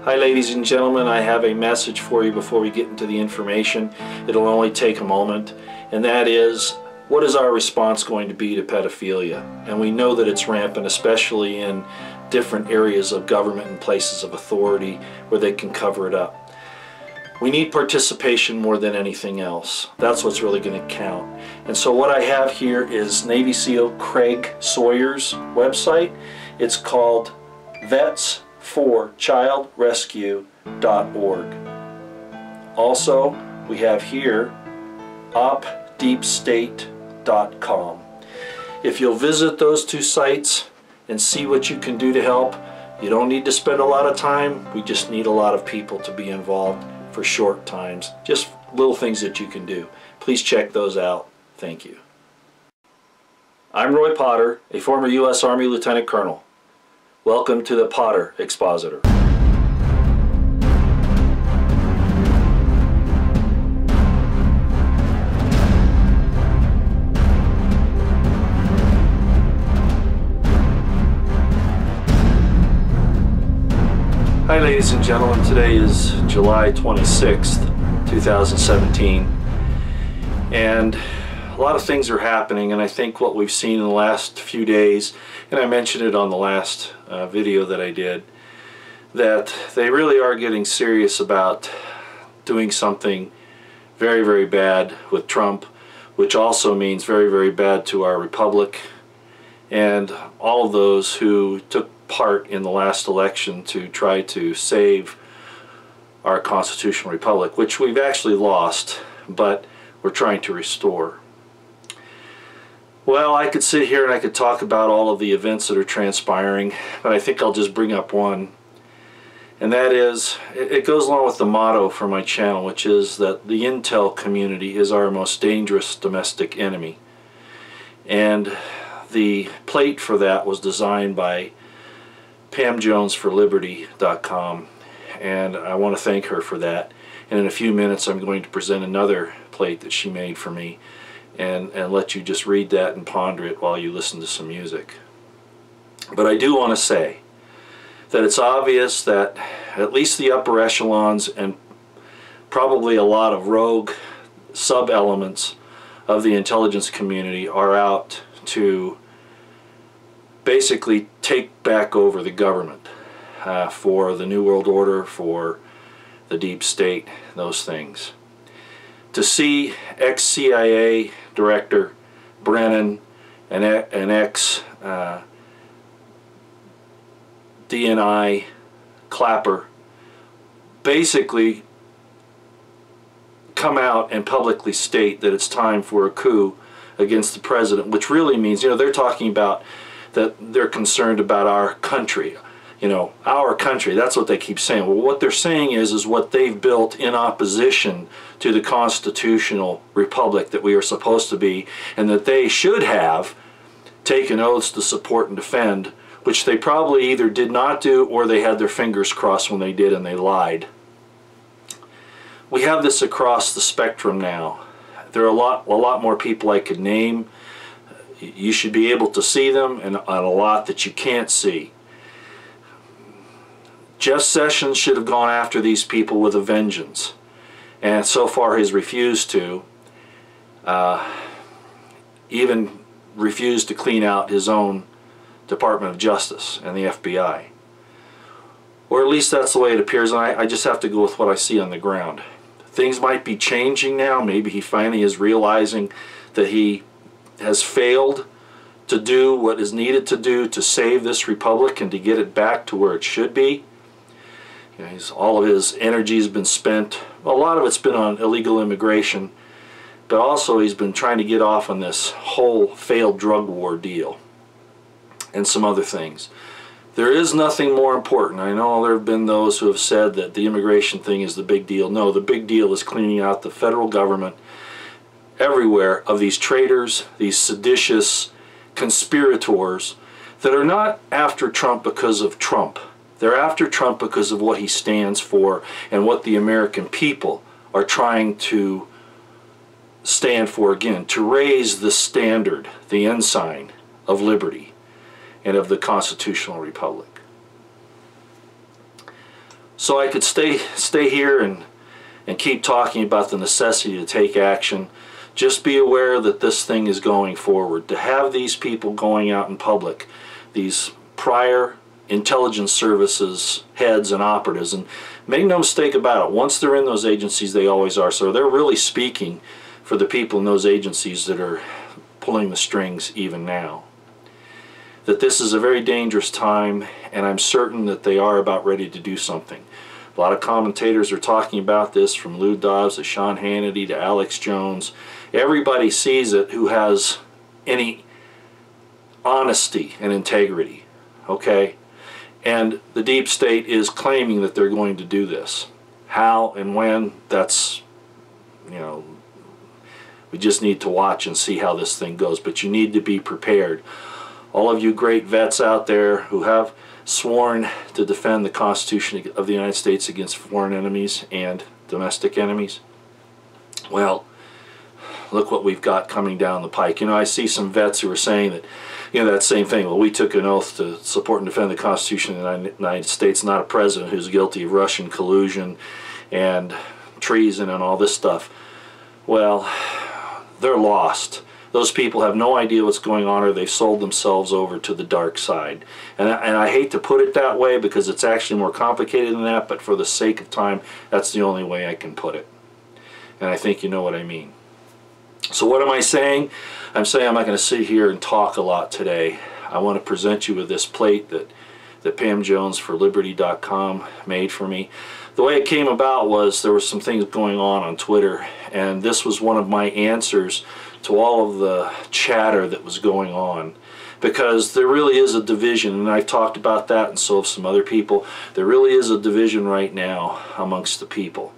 Hi ladies and gentlemen, I have a message for you before we get into the information. It'll only take a moment, and that is, what is our response going to be to pedophilia? And we know that it's rampant, especially in different areas of government and places of authority where they can cover it up. We need participation more than anything else. That's what's really going to count. And so what I have here is Navy SEAL Craig Sawyer's website. It's called vetsforchildrescue.org. Also, we have here opdeepstate.com. If you'll visit those two sites and see what you can do to help, you don't need to spend a lot of time. We just need a lot of people to be involved for short times. Just little things that you can do. Please check those out. Thank you. I'm Roy Potter, a former U.S. Army Lieutenant Colonel. Welcome to the Potter Expositor. Hi ladies and gentlemen, today is July 26th, 2017, and a lot of things are happening, and I think what we've seen in the last few days, and I mentioned it on the last video that I did, that they really are getting serious about doing something very, very bad with Trump, which also means very, very bad to our republic and all of those who took part in the last election to try to save our constitutional republic, which we've actually lost, but we're trying to restore. Well, I could sit here and I could talk about all of the events that are transpiring, but I think I'll just bring up one, and that is, it goes along with the motto for my channel, which is that the intel community is our most dangerous domestic enemy. And the plate for that was designed by Pam Jones for Liberty.com, and I want to thank her for that. And in a few minutes I'm going to present another plate that she made for me and let you just read that and ponder it while you listen to some music. But I do want to say that it's obvious that at least the upper echelons and probably a lot of rogue sub-elements of the intelligence community are out to basically take back over the government for the New World Order, for the deep state, those things. To see ex-CIA Director Brennan and ex-DNI Clapper basically come out and publicly state that it's time for a coup against the president, which really means, you know, they're talking about that they're concerned about our country. You know, our country, that's what they keep saying. Well, what they're saying is what they've built in opposition to the constitutional republic that we are supposed to be, and that they should have taken oaths to support and defend, which they probably either did not do or they had their fingers crossed when they did and they lied. We have this across the spectrum now. There are a lot more people I could name. You should be able to see them, and a lot that you can't see. Jeff Sessions should have gone after these people with a vengeance, and so far he's refused to, even refused to clean out his own Department of Justice and the FBI. Or at least that's the way it appears, and I just have to go with what I see on the ground. Things might be changing now. Maybe he finally is realizing that he has failed to do what is needed to do to save this republic and to get it back to where it should be. You know, all of his energy has been spent. A lot of it's been on illegal immigration, but also he's been trying to get off on this whole failed drug war deal and some other things. There is nothing more important. I know there have been those who have said that the immigration thing is the big deal. No, the big deal is cleaning out the federal government everywhere of these traitors, these seditious conspirators that are not after Trump because of Trump. They're after Trump because of what he stands for and what the American people are trying to stand for again, to raise the standard, the ensign of liberty and of the constitutional republic. So I could stay here and keep talking about the necessity to take action. Just be aware that this thing is going forward. To have these people going out in public, these prior intelligence services heads and operatives, and make no mistake about it, once they're in those agencies, they always are. So they're really speaking for the people in those agencies that are pulling the strings even now. That this is a very dangerous time, and I'm certain that they are about ready to do something. A lot of commentators are talking about this, from Lou Dobbs to Sean Hannity to Alex Jones. Everybody sees it who has any honesty and integrity, okay? And the deep state is claiming that they're going to do this. How and when, that's, you know, we just need to watch and see how this thing goes. But you need to be prepared. All of you great vets out there who have sworn to defend the Constitution of the United States against foreign enemies and domestic enemies, well, look what we've got coming down the pike. You know, I see some vets who are saying that, you know, that same thing. Well, we took an oath to support and defend the Constitution of the United States, not a president who's guilty of Russian collusion and treason and all this stuff. Well, they're lost. Those people have no idea what's going on, or they've sold themselves over to the dark side. And I hate to put it that way, because it's actually more complicated than that, but for the sake of time, that's the only way I can put it. And I think you know what I mean. So what am I saying? I'm saying I'm not going to sit here and talk a lot today. I want to present you with this plate that Pam Jones for Liberty.com made for me. The way it came about was there were some things going on Twitter, and this was one of my answers to all of the chatter that was going on, because there really is a division, and I've talked about that, and so have some other people. There really is a division right now amongst the people.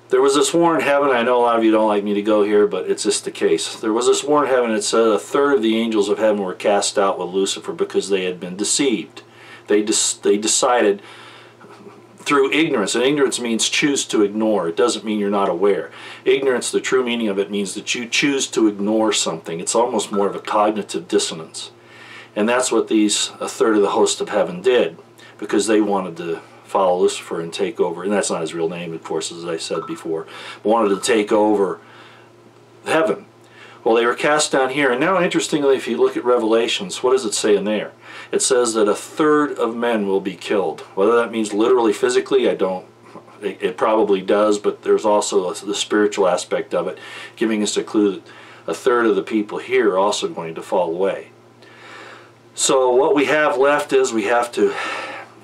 There was this war in heaven. I know a lot of you don't like me to go here, but it's just the case. There was this war in heaven. It said a third of the angels of heaven were cast out with Lucifer because they had been deceived. They decided through ignorance, and ignorance means choose to ignore. It doesn't mean you're not aware. Ignorance, the true meaning of it, means that you choose to ignore something. It's almost more of a cognitive dissonance. And that's what a third of the host of heaven did, because they wanted to follow Lucifer and take over. And that's not his real name, of course, as I said before. But wanted to take over heaven. Well, they were cast down here. And now, interestingly, if you look at Revelations, what does it say in there? It says that a third of men will be killed. Whether that means literally, physically, I don't. It probably does, but there's also the spiritual aspect of it, giving us a clue that a third of the people here are also going to fall away. So what we have left is we have to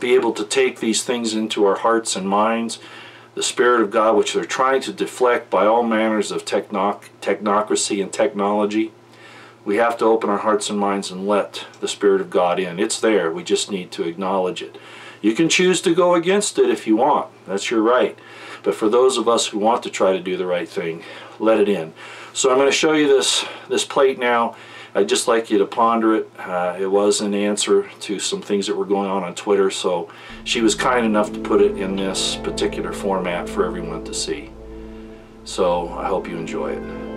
be able to take these things into our hearts and minds, the Spirit of God, which they're trying to deflect by all manners of technocracy and technology. We have to open our hearts and minds and let the Spirit of God in. It's there. We just need to acknowledge it. You can choose to go against it if you want. That's your right. But for those of us who want to try to do the right thing, let it in. So I'm going to show you this plate now. I'd just like you to ponder it. It was an answer to some things that were going on Twitter, so she was kind enough to put it in this particular format for everyone to see. So I hope you enjoy it.